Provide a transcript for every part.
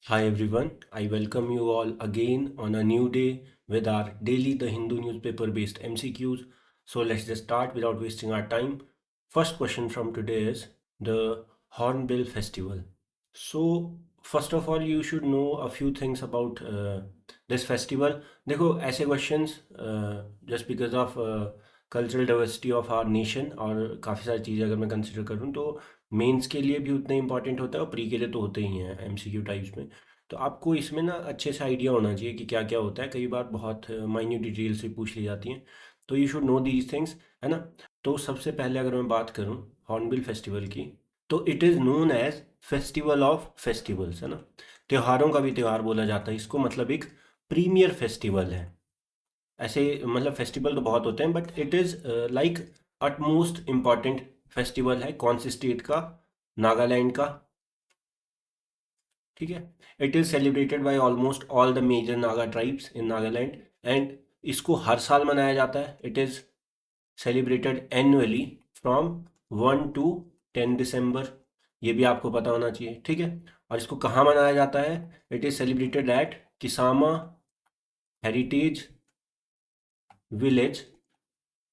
Hi everyone, I welcome you all again on a new day with our daily The Hindu newspaper based MCQs. So let's just start without wasting our time. First question from today is the Hornbill Festival. So first of all you should know a few things about this festival. देखो ऐसे questions just because of cultural diversity of our nation और काफ़ी सारी चीज़ें अगर मैं consider करूँ तो मेंस के लिए भी उतना इंपॉर्टेंट होता है और प्री के लिए तो होते ही हैं एमसीक्यू टाइप्स में। तो आपको इसमें ना अच्छे से आइडिया होना चाहिए कि क्या क्या होता है। कई बार बहुत माइन्यूट डिटेल्स भी पूछ ली जाती हैं, तो you should know these things, है ना। तो सबसे पहले अगर मैं बात करूं हॉर्नबिल फेस्टिवल की, तो it is known as festival of festivals, है ना। त्योहारों का भी त्यौहार बोला जाता है इसको, मतलब एक प्रीमियर फेस्टिवल है। ऐसे मतलब फेस्टिवल तो बहुत होते हैं but it is like utmost important festival है। कौन से स्टेट का? नागालैंड का। ठीक है। It is celebrated by almost all the major Naga tribes in Nagaland and इसको हर साल मनाया जाता है। It is celebrated annually from 1 to 10 दिसंबर। ये भी आपको पता होना चाहिए, ठीक है। और इसको कहाँ मनाया जाता है? It is celebrated at Kisama heritage village,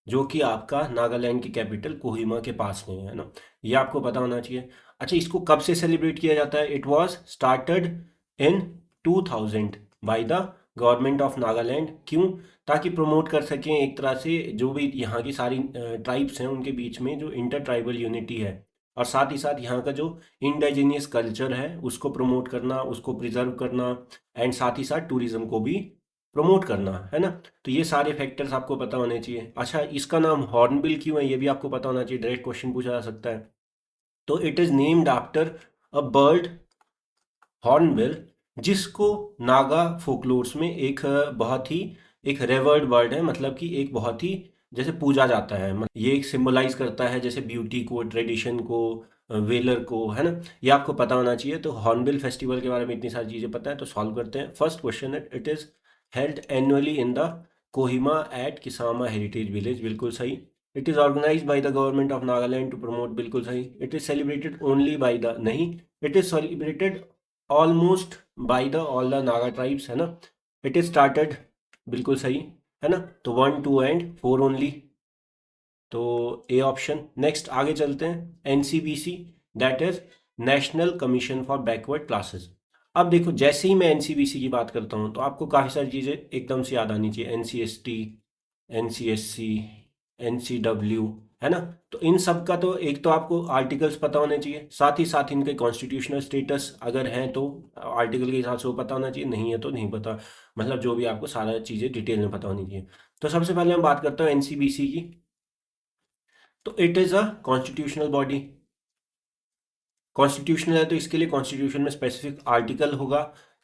जो कि आपका नागालैंड की कैपिटल कोहिमा के पास में है ना। ये आपको पता होना चाहिए। अच्छा, इसको कब से सेलिब्रेट किया जाता है? It was started in 2000 bye the government of Nagaland. क्यों? ताकि प्रमोट कर सकें एक तरह से जो भी यहाँ की सारी ट्राइब्स हैं उनके बीच में जो इंटर ट्राइबल यूनिटी है, और साथ ही साथ यहाँ का जो इंडाइजीनियस कल्चर है उसको प्रमोट करना, उसको प्रिजर्व करना, एंड साथ ही साथ टूरिज्म को भी प्रमोट करना, है ना। तो ये सारे फैक्टर्स आपको पता होने चाहिए। अच्छा, इसका नाम हॉर्नबिल क्यों है ये भी आपको पता होना चाहिए, डायरेक्ट क्वेश्चन पूछा जा सकता है। तो it is named after a bird, hornbill, जिसको नागा फोकलोर्स में एक बहुत ही एक रेवर्ड बर्ड है, मतलब कि एक बहुत ही जैसे पूजा जाता है। ये एक सिंबलाइज करता है जैसे ब्यूटी को, ट्रेडिशन को, वेलर को, है ना। ये आपको पता होना चाहिए। तो हॉर्नबिल फेस्टिवल के बारे में इतनी सारी चीज़ें पता है, तो सॉल्व करते हैं। फर्स्ट क्वेश्चन है, it is held annually in the Kohima at Kisama heritage village, बिल्कुल सही। It is organise by the government of Nagaland to promote, बिल्कुल सही। It is celebrated only by the, नहीं, it is celebrated almost by the all the Naga tribes, है ना। It is started, बिल्कुल सही, है ना। तो 1 2 and 4 ओनली, तो ए ऑप्शन। नेक्स्ट आगे चलते हैं। NCBC, that is national commission for backward classes. अब देखो, जैसे ही मैं एनसीबीसी की बात करता हूँ तो आपको काफ़ी सारी चीज़ें एकदम से याद आनी चाहिए। एनसीएसटी, एनसीएससी, एनसीडब्ल्यू, है ना। तो इन सब का तो एक तो आपको आर्टिकल्स पता होने चाहिए, साथ ही साथ इनके कॉन्स्टिट्यूशनल स्टेटस अगर हैं तो आर्टिकल के हिसाब से वो पता होना चाहिए, नहीं है तो नहीं पता। मतलब जो भी आपको सारा चीज़ें डिटेल में पता होनी चाहिए। तो सबसे पहले हम बात करते हैं एनसीबीसी की। तो it is a constitutional body. Constitutional है तो इसके लिए कॉन्स्टिट्यूशन में स्पेसिफिक आर्टिकल होगा।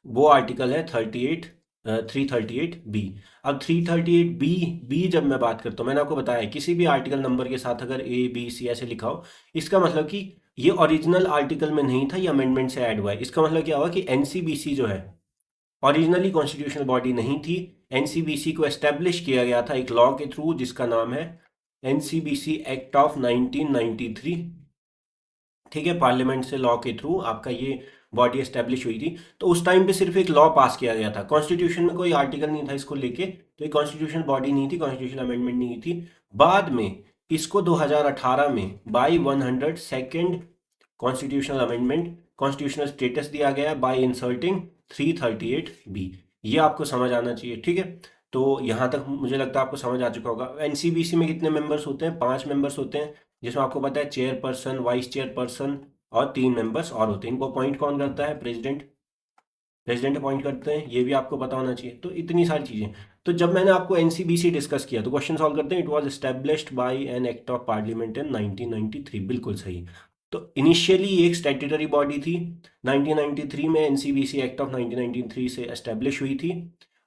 वो आर्टिकल है 38, 338 बी। अब 338 बी, जब मैं बात करता हूँ, मैंने आपको बताया किसी भी आर्टिकल नंबर के साथ अगर ए बी सी ऐसे लिखा हो, इसका मतलब कि ये ओरिजिनल आर्टिकल में नहीं था, ये अमेंडमेंट से ऐड हुआ है। इसका मतलब क्या हुआ कि एनसीबीसी जो है ओरिजिनली कॉन्स्टिट्यूशनल बॉडी नहीं थी। एनसीबीसी को एस्टेब्लिश किया गया था एक लॉ के थ्रू जिसका नाम है एनसीबीसी एक्ट ऑफ 1993। ठीक है, पार्लियामेंट से लॉ के थ्रू आपका ये बॉडी एस्टेब्लिश हुई थी। तो उस टाइम पे सिर्फ एक लॉ पास किया गया था, कॉन्स्टिट्यूशन में कोई आर्टिकल नहीं था इसको लेके, तो ये कॉन्स्टिट्यूशन बॉडी नहीं थी, कॉन्स्टिट्यूशन अमेंडमेंट नहीं थी। बाद में इसको 2018 में by 102nd constitutional amendment constitutional status दिया गया है बाय इंसर्टिंग 338 बी। ये आपको समझ आना चाहिए, ठीक है। तो यहाँ तक मुझे लगता है आपको समझ आ चुका होगा। एनसीबीसी में कितने मेंबर्स होते हैं? 5 मेंबर्स होते हैं, जिसमें आपको पता है चेयरपर्सन, वाइस चेयरपर्सन और 3 मेंबर्स और होते हैं। इनको अपॉइंट कौन करता है? प्रेसिडेंट। प्रेसिडेंट अपॉइंट करते हैं, ये भी आपको पता होना चाहिए। तो इतनी सारी चीज़ें। तो जब मैंने आपको एनसीबीसी डिस्कस किया तो क्वेश्चन सॉल्व करते हैं। It was established by an act of parliament in 1993, बिल्कुल सही। तो इनिशियली एक स्टैट्यूटरी बॉडी थी, 1993 में एनसीबीसी एक्ट ऑफ 1993 से एस्टेब्लिश हुई थी।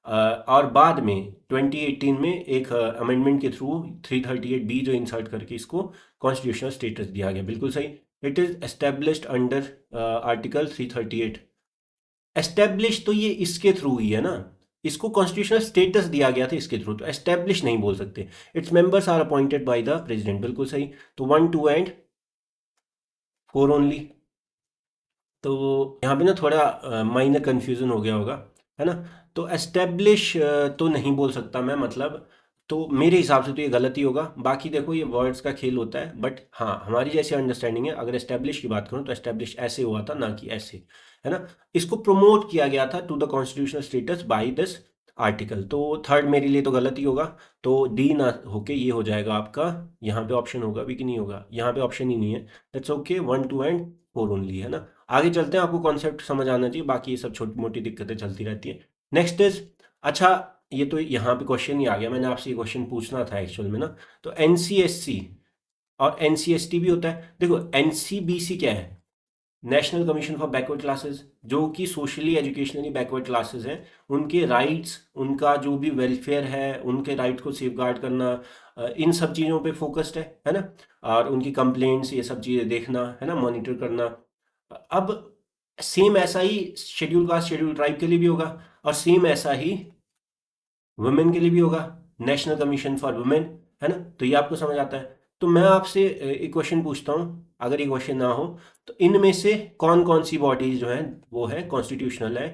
और बाद में 2018 में एक अमेंडमेंट के थ्रू 338 बी जो इंसर्ट करके इसको कॉन्स्टिट्यूशनल स्टेटस दिया गया, बिल्कुल सही। It is established under article 338। Establish तो ये इसके थ्रू हुई है ना, इसको कॉन्स्टिट्यूशनल स्टेटस दिया गया था इसके थ्रू, तो एस्टेब्लिश नहीं बोल सकते। Its members are appointed by the president, बिल्कुल सही। तो 1 2 and 4 ओनली। तो यहाँ पे ना थोड़ा माइनर कन्फ्यूज़न हो गया होगा, है ना। तो एस्टेब्लिश तो नहीं बोल सकता मैं, मतलब तो मेरे हिसाब से तो ये गलत ही होगा। बाकी देखो ये वर्ड्स का खेल होता है, बट हाँ हमारी जैसी अंडरस्टैंडिंग है। अगर एस्टेब्लिश की बात करूँ तो एस्टेब्लिश ऐसे हुआ था, ना कि ऐसे, है ना। इसको प्रमोट किया गया था to the constitutional status by this article. तो थर्ड मेरे लिए तो गलत ही होगा। तो डी ना होके ये हो जाएगा आपका, यहाँ पे ऑप्शन होगा भी कि नहीं होगा, यहाँ पे ऑप्शन ही नहीं है। दैट्स ओके, 1 2 एंड 4 ओनली, है ना। आगे चलते हैं, आपको कॉन्सेप्ट समझ आना चाहिए, बाकी ये सब छोटी मोटी दिक्कतें चलती रहती है। नेक्स्ट इज, अच्छा ये तो यहाँ पे क्वेश्चन ही आ गया, मैंने आपसे ये क्वेश्चन पूछना था एक्चुअल में ना। तो एनसीएससी और एनसीएसटी भी होता है। देखो एनसीबीसी क्या है, national commission for backward classes, जो कि सोशली एजुकेशनली बैकवर्ड क्लासेस हैं, उनके राइट्स, उनका जो भी वेलफेयर है, उनके राइट को सेफगार्ड करना, इन सब चीज़ों पे फोकस्ड है ना। और उनकी कंप्लेंट्स ये सब चीज़ें देखना, है ना, मॉनिटर करना। अब सेम ऐसा ही शेड्यूल कास्ट शेड्यूल ट्राइब के लिए भी होगा, और सेम ऐसा ही वुमेन के लिए भी होगा, नेशनल कमीशन फॉर वुमेन, है ना। तो ये आपको समझ आता है। तो मैं आपसे एक क्वेश्चन पूछता हूँ, अगर ये क्वेश्चन ना हो तो इनमें से कौन कौन सी बॉडीज जो है वो है कॉन्स्टिट्यूशनल है,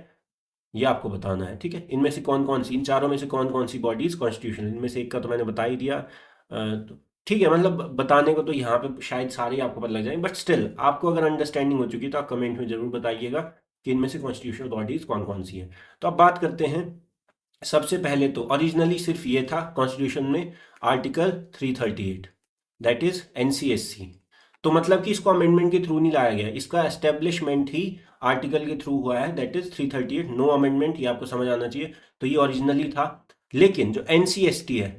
ये आपको बताना है, ठीक है। इनमें से कौन कौन सी, इन चारों में से कौन कौन सी बॉडीज कॉन्स्टिट्यूशनल, इनमें से एक का तो मैंने बता ही दिया। तो ठीक है, मतलब बताने को तो यहाँ पे शायद सारे ही आपको पता लग जाए, बट स्टिल आपको अगर अंडरस्टैंडिंग हो चुकी है तो आप कमेंट में जरूर बताइएगा कि इनमें से कॉन्स्टिट्यूशनल बॉडीज कौन कौन सी है। तो अब बात करते हैं। सबसे पहले तो ओरिजिनली सिर्फ ये था कॉन्स्टिट्यूशन में, आर्टिकल 338, दैट इज एनसीएससी। तो मतलब कि इसको अमेंडमेंट के थ्रू नहीं लाया गया, इसका एस्टेब्लिशमेंट ही आर्टिकल के थ्रू हुआ है, दैट इज 338, नो अमेंडमेंट, ये आपको समझ आना चाहिए। तो ये ओरिजिनली था। लेकिन जो एनसीएसटी है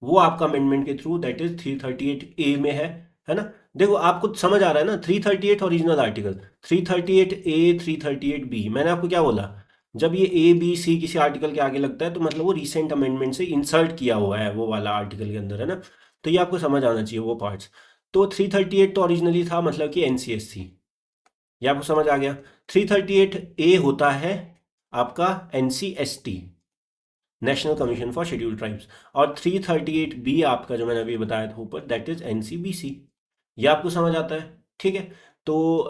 वो आपका अमेंडमेंट के थ्रू, दैट इज 338 ए में है ना। देखो आपको समझ आ रहा है ना, 338 ओरिजिनल आर्टिकल, 338 ए, 338 बी, मैंने आपको क्या बोला, जब ये ए बी सी किसी आर्टिकल के आगे लगता है तो मतलब वो रिसेंट अमेंडमेंट से इंसर्ट किया हुआ है वो वाला आर्टिकल के अंदर, है ना। तो ये आपको समझ आना चाहिए वो पार्ट्स। तो 338 तो ओरिजिनली था, मतलब कि एनसीएससी, ये आपको समझ आ गया। 338 ए होता है आपका ancestry, national commission for scheduled tribes, और 338 बी आपका जो मैंने अभी बताया था ऊपर, दैट इज एनसीबीसी, ये आपको समझ आता है, ठीक है। तो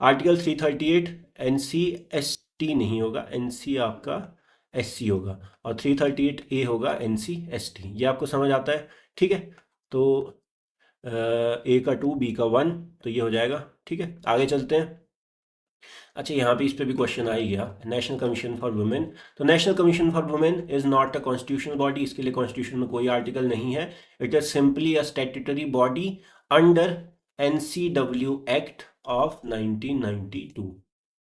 आर्टिकल 338 एनसीएसटी नहीं होगा, एनसी आपका एससी होगा, और 338 ए होगा एनसीएसटी, ये आपको समझ आता है, ठीक है। तो ए का 2, बी का 1, तो ये हो जाएगा, ठीक है। आगे चलते हैं। अच्छा यहाँ पे इस पे भी क्वेश्चन आ ही गया, नेशनल कमीशन फॉर वुमेन। तो national commission for women is not a constitutional body, इसके लिए कॉन्स्टिट्यूशन में कोई आर्टिकल नहीं है। It is simply a statutory body under NCW act of 1992,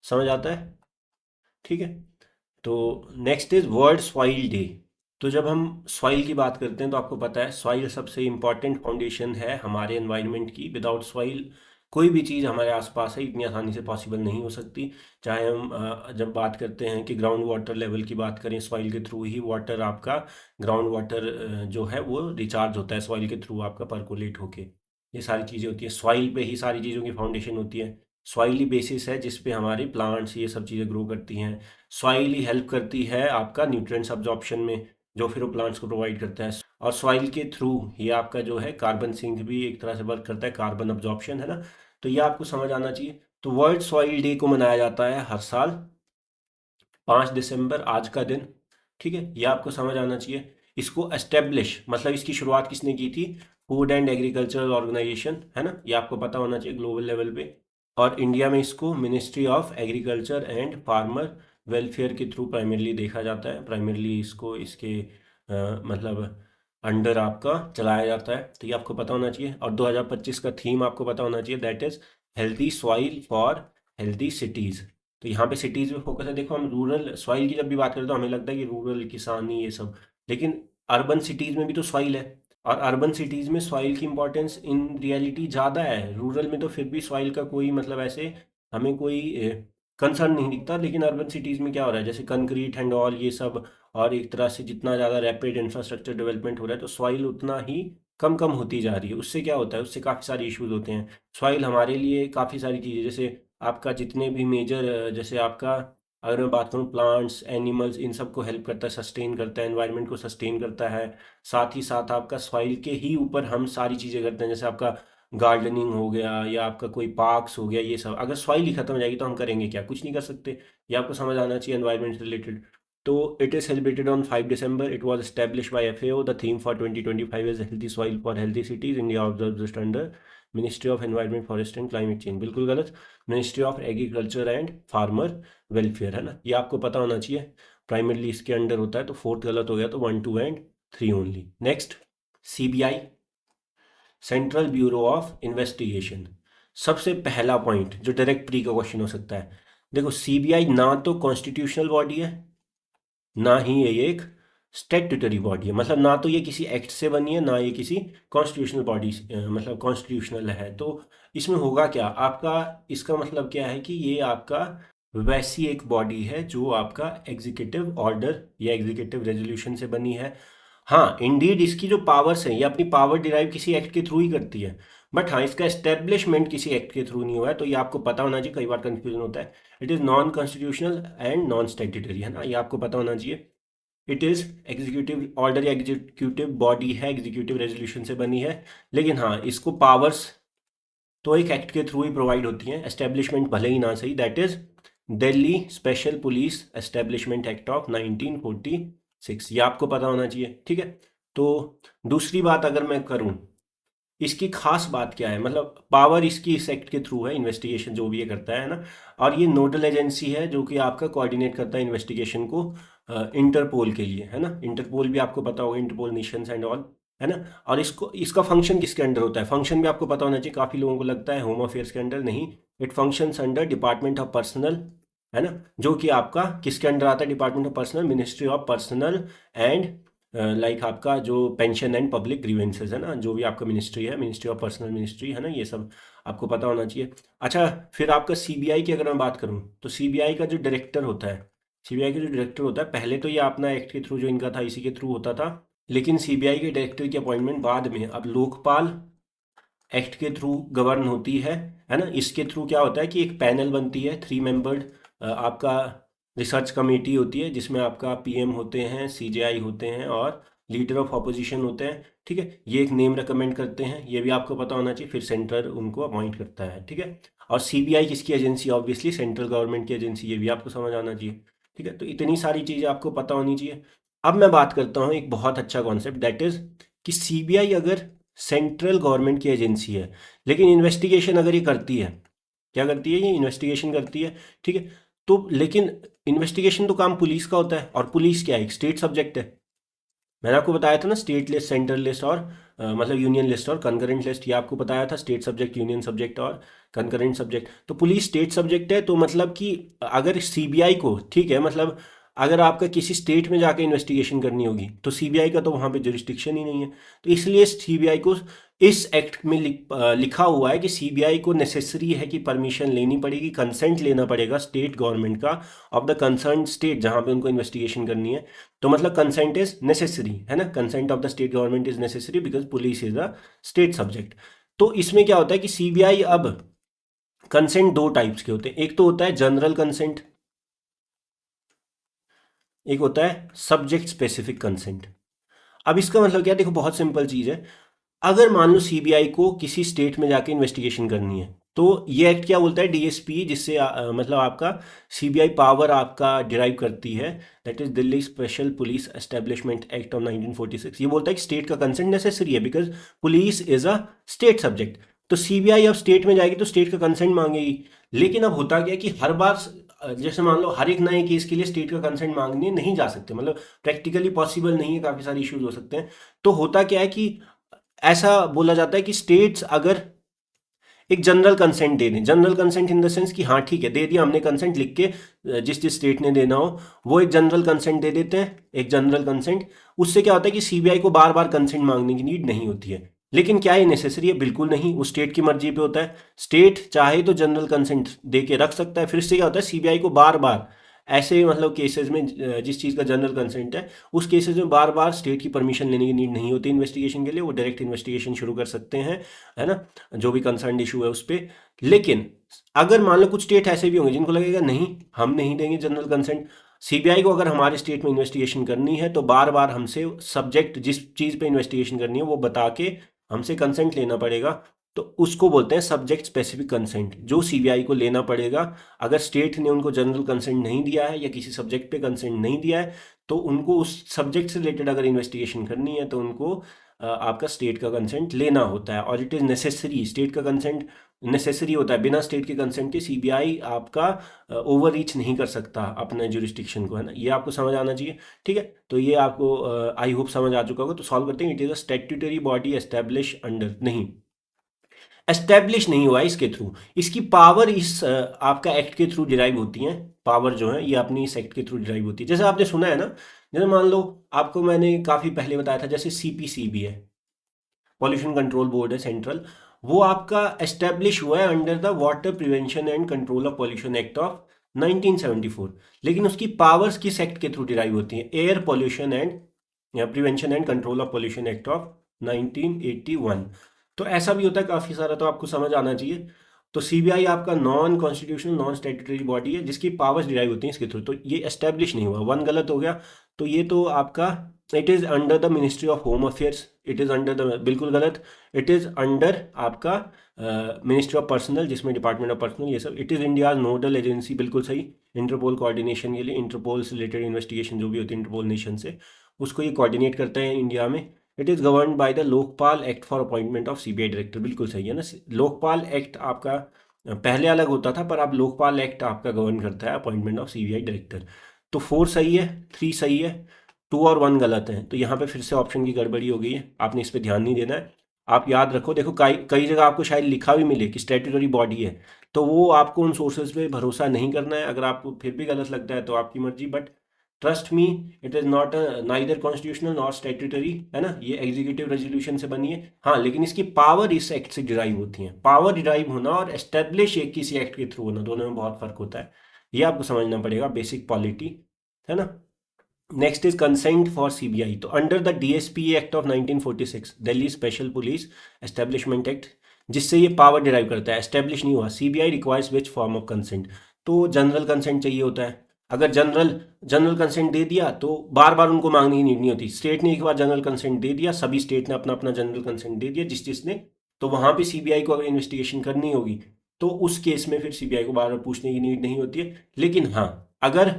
समझ आता है, ठीक है। तो next is world soil day. तो जब हम सॉइल की बात करते हैं तो आपको पता है सॉइल सबसे इम्पॉर्टेंट फाउंडेशन है हमारे एनवायरनमेंट की। विदाउट सॉइल कोई भी चीज़ हमारे आसपास है इतनी आसानी से पॉसिबल नहीं हो सकती। चाहे हम जब बात करते हैं कि ग्राउंड वाटर लेवल की बात करें, सॉइल के थ्रू ही वाटर आपका, ग्राउंड वाटर जो है वो रिचार्ज होता है सॉइल के थ्रू आपका परकोलेट होके। ये सारी चीज़ें होती है सॉइल पे ही, सारी चीज़ों की फाउंडेशन होती है। सॉइली बेसिस है जिस पे हमारे प्लांट्स ये सब चीज़ें ग्रो करती हैं। सॉइल ही हेल्प करती है आपका न्यूट्रिएंट्स अब्जॉर्प्शन में, जो फिर वो प्लांट्स को प्रोवाइड करता है। और सॉइल के थ्रू ये आपका जो है कार्बन सिंक भी एक तरह से वर्क करता है, कार्बन अब्जॉर्प्शन, है ना। तो ये आपको समझ आना चाहिए। तो वर्ल्ड सॉइल डे को मनाया जाता है हर साल 5 दिसंबर, आज का दिन, ठीक है। ये आपको समझ आना चाहिए। इसको एस्टेब्लिश, मतलब इसकी शुरुआत किसने की थी, फूड एंड एग्रीकल्चरल ऑर्गेनाइजेशन, है ना, ये आपको पता होना चाहिए ग्लोबल लेवल पे। और इंडिया में इसको ministry of agriculture and farmer welfare के थ्रू प्राइमरली देखा जाता है, प्राइमरली इसको इसके मतलब अंडर आपका चलाया जाता है। तो ये आपको पता होना चाहिए। और 2025 का थीम आपको पता होना चाहिए, that is healthy soil for healthy cities. तो यहाँ पे सिटीज़ में फोकस है। देखो हम रूरल सॉइल की जब भी बात करते हैं तो हमें लगता है कि रूरल किसानी ये सब, लेकिन अर्बन सिटीज़ में भी तो सॉइल है, और अर्बन सिटीज़ में सॉइल की इंपॉर्टेंस इन रियलिटी ज़्यादा है। रूरल में तो फिर भी सॉइल का कोई मतलब ऐसे हमें कोई कंसर्न नहीं दिखता, लेकिन अर्बन सिटीज़ में क्या हो रहा है, जैसे कंक्रीट एंड ऑल ये सब, और एक तरह से जितना ज़्यादा रैपिड इंफ्रास्ट्रक्चर डेवलपमेंट हो रहा है तो सॉइल उतना ही कम कम होती जा रही है। उससे क्या होता है, उससे काफ़ी सारे इश्यूज होते हैं। सॉइल हमारे लिए काफ़ी सारी चीज़ें, जैसे आपका जितने भी मेजर, जैसे आपका अगर मैं बात करूँ प्लांट्स एनिमल्स, इन सब को हेल्प करता है, सस्टेन करता है, एनवायरनमेंट को सस्टेन करता है। साथ ही साथ आपका सॉइल के ही ऊपर हम सारी चीज़ें करते हैं, जैसे आपका गार्डनिंग हो गया या आपका कोई पार्क्स हो गया, ये सब अगर सॉइल ही खत्म हो जाएगी तो हम करेंगे क्या, कुछ नहीं कर सकते। ये आपको समझ आना चाहिए एनवायरनमेंट रिलेटेड। तो it is celebrated on 5 December, it was established bye FAO, the theme for 2025 is healthy soil for healthy cities, India observes under ministry of environment forest and climate change. बिल्कुल गलत, ministry of agriculture and farmer welfare, है ना, ये आपको पता होना चाहिए, primarily इसके अंडर होता है। तो फोर्थ गलत हो गया, तो 1 2 and 3 only. Next, CBI, central bureau of investigation. सबसे पहला पॉइंट जो डायरेक्ट प्री का क्वेश्चन हो सकता है, देखो सीबीआई ना तो कॉन्स्टिट्यूशनल बॉडी है, ना ही ये एक स्टैट्यूटरी बॉडी है, मतलब ना तो ये किसी एक्ट से बनी है, ना ये किसी कॉन्स्टिट्यूशनल बॉडी मतलब कॉन्स्टिट्यूशनल है। तो इसमें होगा क्या आपका, इसका मतलब क्या है कि ये आपका वैसी एक बॉडी है जो आपका एग्जीक्यूटिव ऑर्डर या एग्जीक्यूटिव रेजोल्यूशन से बनी है। हाँ इंडीड इसकी जो पावर्स हैं ये अपनी पावर डिराइव किसी एक्ट के थ्रू ही करती है, बट हाँ इसका एस्टेब्लिशमेंट किसी एक्ट के थ्रू नहीं हुआ है। तो ये आपको पता होना चाहिए, कई बार कंफ्यूजन होता है। It is non constitutional and non statutory, है ना, ये आपको पता होना चाहिए। इट इज़ एग्जीक्यूटिव ऑर्डर या एग्जीक्यूटिव बॉडी है, एग्जीक्यूटिव रेजोल्यूशन से बनी है, लेकिन हाँ इसको पावर्स तो एक एक्ट के थ्रू ही प्रोवाइड होती हैं, एस्टेब्लिशमेंट भले ही ना सही। That is Delhi special police establishment act of 1946, ये आपको पता होना चाहिए, ठीक है। तो दूसरी बात अगर मैं करूं, इसकी खास बात क्या है, मतलब पावर इसकी इस एक्ट के थ्रू है, इन्वेस्टिगेशन जो भी ये करता है ना, और ये नोडल एजेंसी है जो कि आपका कोऑर्डिनेट करता है इन्वेस्टिगेशन को इंटरपोल के लिए, है ना। इंटरपोल भी आपको पता होगा, इंटरपोल नेशंस एंड ऑल, है ना। और इसको इसका फंक्शन किसके अंडर होता है, फंक्शन भी आपको पता होना चाहिए। काफ़ी लोगों को लगता है होम अफेयर्स के अंडर, नहीं, it functions under department of personal, है ना, जो कि आपका किसके अंडर आता है, department of personal, ministry of personal and like आपका जो पेंशन एंड पब्लिक ग्रीवेंसेज है ना, जो भी आपका मिनिस्ट्री है, मिनिस्ट्री ऑफ पर्सनल मिनिस्ट्री, है ना, ये सब आपको पता होना चाहिए। अच्छा, फिर आपका सीबीआई की अगर मैं बात करूं, तो सीबीआई का जो डायरेक्टर होता है, सीबीआई का जो डायरेक्टर होता है, पहले तो ये अपना एक्ट के थ्रू जो इनका था इसी के थ्रू होता था, लेकिन सीबीआई के डायरेक्टर की अपॉइंटमेंट बाद में अब लोकपाल एक्ट के थ्रू गवर्न होती है ना। इसके थ्रू क्या होता है कि एक पैनल बनती है, 3 मेंबर्ड आपका रिसर्च कमेटी होती है, जिसमें आपका पीएम होते हैं, सीजेआई होते हैं और लीडर ऑफ अपोजिशन होते हैं, ठीक है। ये एक नेम रिकमेंड करते हैं, ये भी आपको पता होना चाहिए, फिर सेंटर उनको अपॉइंट करता है, ठीक है। और सीबीआई किसकी एजेंसी, ऑब्वियसली सेंट्रल गवर्नमेंट की एजेंसी, ये भी आपको समझ आना चाहिए, ठीक है। तो इतनी सारी चीज़ें आपको पता होनी चाहिए। अब मैं बात करता हूँ एक बहुत अच्छा कॉन्सेप्ट, दैट इज कि सीबीआई अगर सेंट्रल गवर्नमेंट की एजेंसी है, लेकिन इन्वेस्टिगेशन अगर ये करती है, क्या करती है, ये इन्वेस्टिगेशन करती है, ठीक है। तो लेकिन इन्वेस्टिगेशन तो काम पुलिस का होता है, और पुलिस क्या है, एक स्टेट सब्जेक्ट है। मैंने आपको बताया था ना, स्टेट लिस्ट, सेंट्रल लिस्ट और मतलब यूनियन लिस्ट और कंकरेंट लिस्ट, ये आपको बताया था, स्टेट सब्जेक्ट, यूनियन सब्जेक्ट और कंकरेंट सब्जेक्ट। तो पुलिस स्टेट सब्जेक्ट है, तो मतलब कि अगर सीबीआई को, ठीक है, मतलब अगर आपका किसी स्टेट में जाके इन्वेस्टिगेशन करनी होगी तो सीबीआई का तो वहाँ पे जुरिस्डिक्शन ही नहीं है। तो इसलिए सीबीआई को इस एक्ट में लिखा हुआ है कि सीबीआई को नेसेसरी है कि परमिशन लेनी पड़ेगी, कंसेंट लेना पड़ेगा स्टेट गवर्नमेंट का, ऑफ द कंसर्न स्टेट जहाँ पे उनको इन्वेस्टिगेशन करनी है। तो मतलब कंसेंट इज नेसेसरी, है ना, consent of the state government is necessary because police is a state subject. तो इसमें क्या होता है कि सीबीआई अब कंसेंट 2 टाइप्स के होते हैं, एक तो होता है जनरल कंसेंट, एक होता है सब्जेक्ट स्पेसिफिक कंसेंट। अब इसका मतलब क्या है, देखो बहुत सिंपल चीज़ है। अगर मान लो सीबीआई को किसी स्टेट में जाके इन्वेस्टिगेशन करनी है, तो ये एक्ट क्या बोलता है, डीएसपी, जिससे मतलब आपका सीबीआई पावर आपका डिराइव करती है, that is Delhi special police establishment act of 1946। ये बोलता है कि स्टेट का कंसेंट नेसेसरी है because police is a state subject. तो सीबीआई अब स्टेट में जाएगी तो स्टेट का कंसेंट मांगेगी, लेकिन अब होता क्या है कि हर बार जैसे मान लो हर एक नए केस के लिए स्टेट का कंसेंट मांगने नहीं जा सकते, मतलब प्रैक्टिकली पॉसिबल नहीं है, काफ़ी सारे इश्यूज हो सकते हैं। तो होता क्या है कि ऐसा बोला जाता है कि स्टेट्स अगर एक जनरल कंसेंट दे दें, general consent in the sense कि हाँ ठीक है दे दिया हमने कंसेंट लिख के, जिस जिस स्टेट ने देना हो वो एक जनरल कंसेंट दे देते हैं, एक जनरल कंसेंट। उससे क्या होता है कि सीबीआई को बार बार कंसेंट मांगने की नीड नहीं होती है। लेकिन क्या ये नेसेसरी है, बिल्कुल नहीं, वो स्टेट की मर्जी पे होता है। स्टेट चाहे तो जनरल कंसेंट दे के रख सकता है, फिर से क्या होता है सीबीआई को बार बार ऐसे मतलब केसेस में जिस चीज़ का जनरल कंसेंट है उस केसेस में बार बार स्टेट की परमिशन लेने की नीड नहीं होती इन्वेस्टिगेशन के लिए, वो डायरेक्ट इन्वेस्टिगेशन शुरू कर सकते हैं, है ना, जो भी कंसर्न इशू है उस पर। लेकिन अगर मान लो कुछ स्टेट ऐसे भी होंगे जिनको लगेगा नहीं हम नहीं देंगे जनरल कंसेंट, सीबीआई को अगर हमारे स्टेट में इन्वेस्टिगेशन करनी है तो बार बार हमसे सब्जेक्ट जिस चीज़ पे इन्वेस्टिगेशन करनी है वो बता के हमसे कंसेंट लेना पड़ेगा। तो उसको बोलते हैं सब्जेक्ट स्पेसिफिक कंसेंट, जो सीबीआई को लेना पड़ेगा। अगर स्टेट ने उनको जनरल कंसेंट नहीं दिया है या किसी सब्जेक्ट पे कंसेंट नहीं दिया है, तो उनको उस सब्जेक्ट से रिलेटेड अगर इन्वेस्टिगेशन करनी है तो उनको आपका स्टेट का कंसेंट लेना होता है। और इट इज़ नेसेसरी, स्टेट का कंसेंट नेसेसरी होता है। बिना स्टेट के कंसेंट के सीबीआई आपका ओवर रीच नहीं कर सकता अपने जुरिस्डिक्शन को, है ना। ये आपको समझ आना चाहिए, ठीक है। तो ये आपको आई होप समझ आ चुका होगा। तो सॉल्व करते हैं। It is a statutory body establish under, नहीं, एस्टेब्लिश नहीं हुआ इसके थ्रू। इसकी पावर इस आपका एक्ट के थ्रू डिराइव होती है। पावर जो है ये अपनी इस एक्ट के थ्रू डिराइव होती है। जैसे आपने सुना है ना, जैसे मान लो आपको मैंने काफ़ी पहले बताया था, जैसे सीपीसीबी है, पॉल्यूशन कंट्रोल बोर्ड है सेंट्रल, वो आपका एस्टेब्लिश हुआ है under the water prevention and control of pollution act of 1974। लेकिन उसकी पावर्स किस एक्ट के थ्रू डिराइव होती हैं? एयर पॉल्यूशन एंड या prevention and control of pollution act of 1981। तो ऐसा भी होता है काफ़ी सारा, तो आपको समझ आना चाहिए। तो सीबीआई आपका non constitutional non statutory body है जिसकी पावर्स डिराइव होती हैं इसके थ्रू। तो ये एस्टेब्लिश नहीं हुआ, वन गलत हो गया। तो ये तो आपका it is under the ministry of home affairs, it is under the, बिल्कुल गलत। इट इज़ अंडर आपका मिनिस्ट्री ऑफ पर्सनल, जिसमें डिपार्टमेंट ऑफ पर्सनल ये सब। It is India's nodal agency, बिल्कुल सही। इंटरपोल कोऑर्डिनेशन के लिए, इंटरपोल से रिलेटेड इन्वेस्टिगेशन जो भी होती है इंटरपोल नेशन से, उसको ये कोऑर्डिनेट करते हैं इंडिया में। It is govern by the Lokpal act for appointment of CBI director, बिल्कुल सही है ना। लोकपाल एक्ट आपका पहले अलग होता था, पर अब लोकपाल एक्ट आपका गवर्न करता है अपॉइंटमेंट ऑफ सीबीआई डायरेक्टर। तो 4 सही है, 3 सही है, 2 और 1 गलत है। तो यहाँ पे फिर से ऑप्शन की गड़बड़ी हो गई है, आपने इस पर ध्यान नहीं देना है। आप याद रखो, देखो कई कई जगह आपको शायद लिखा भी मिले कि स्टैट्यूटरी बॉडी है, तो वो आपको उन सोर्सेज पे भरोसा नहीं करना है। अगर आपको फिर भी गलत लगता है तो आपकी मर्जी, but trust me, it is not neither constitutional not statutory, है ना। ये एग्जीक्यूटिव रेजोल्यूशन से बनी है, हाँ, लेकिन इसकी पावर इस एक्ट से डिराइव होती है। पावर डिराइव होना और एस्टेब्लिश एक किसी एक्ट के थ्रू होना, दोनों में बहुत फर्क होता है। ये आपको समझना पड़ेगा, बेसिक पॉलिटी, है ना। Next is consent for CBI. तो under the DSP act of 1946, Delhi special police establishment act, जिससे ये पावर डिराइव करता है, एस्टेब्लिश नहीं हुआ। CBI requires which form of consent? तो जनरल कंसेंट चाहिए होता है। अगर जनरल जनरल कंसेंट दे दिया तो बार बार उनको मांगने की नीड नहीं होती। स्टेट ने एक बार जनरल कंसेंट दे दिया, सभी स्टेट ने अपना अपना जनरल कंसेंट दे दिया जिसने, तो वहाँ पे सीबीआई को अगर इन्वेस्टिगेशन करनी होगी तो उस केस में फिर सीबीआई को बार बार पूछने की नीड नहीं होती है। लेकिन हाँ, अगर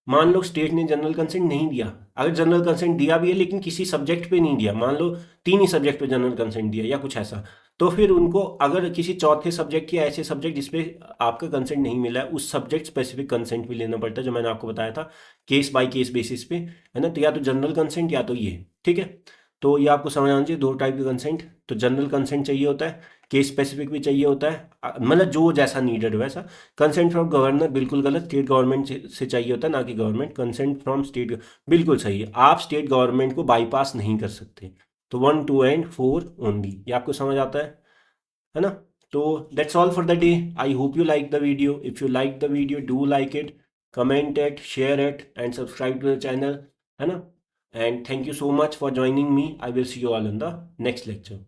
मान लो स्टेट ने जनरल कंसेंट नहीं दिया, अगर जनरल कंसेंट दिया भी है लेकिन किसी सब्जेक्ट पे नहीं दिया, मान लो 3 ही सब्जेक्ट पे जनरल कंसेंट दिया या कुछ ऐसा, तो फिर उनको अगर किसी चौथे सब्जेक्ट या ऐसे सब्जेक्ट जिसपे आपका कंसेंट नहीं मिला है, उस सब्जेक्ट स्पेसिफिक कंसेंट भी लेना पड़ता है, जो मैंने आपको बताया था, केस बाय केस बेसिस पे, है ना। तो या तो जनरल कंसेंट या तो ये, ठीक है। तो ये आपको समझ आना चाहिए, 2 टाइप के कंसेंट। तो जनरल कंसेंट चाहिए होता है, केस स्पेसिफिक भी चाहिए होता है, मतलब जो जैसा नीडेड वैसा। कंसेंट फ्रॉम गवर्नर, बिल्कुल गलत। स्टेट गवर्नमेंट से चाहिए होता है, ना कि गवर्नमेंट। कंसेंट फ्रॉम स्टेट, बिल्कुल सही है। आप स्टेट गवर्नमेंट को बाईपास नहीं कर सकते। तो 1, 2 एंड 4 ओनली, ये आपको समझ आता है ना। तो that's all for the day. I hope you like the video. If you like the video, do like it, comment it, share it and subscribe to the channel, है ना। And thank you so much for joining me. I will see you all in the next lecture.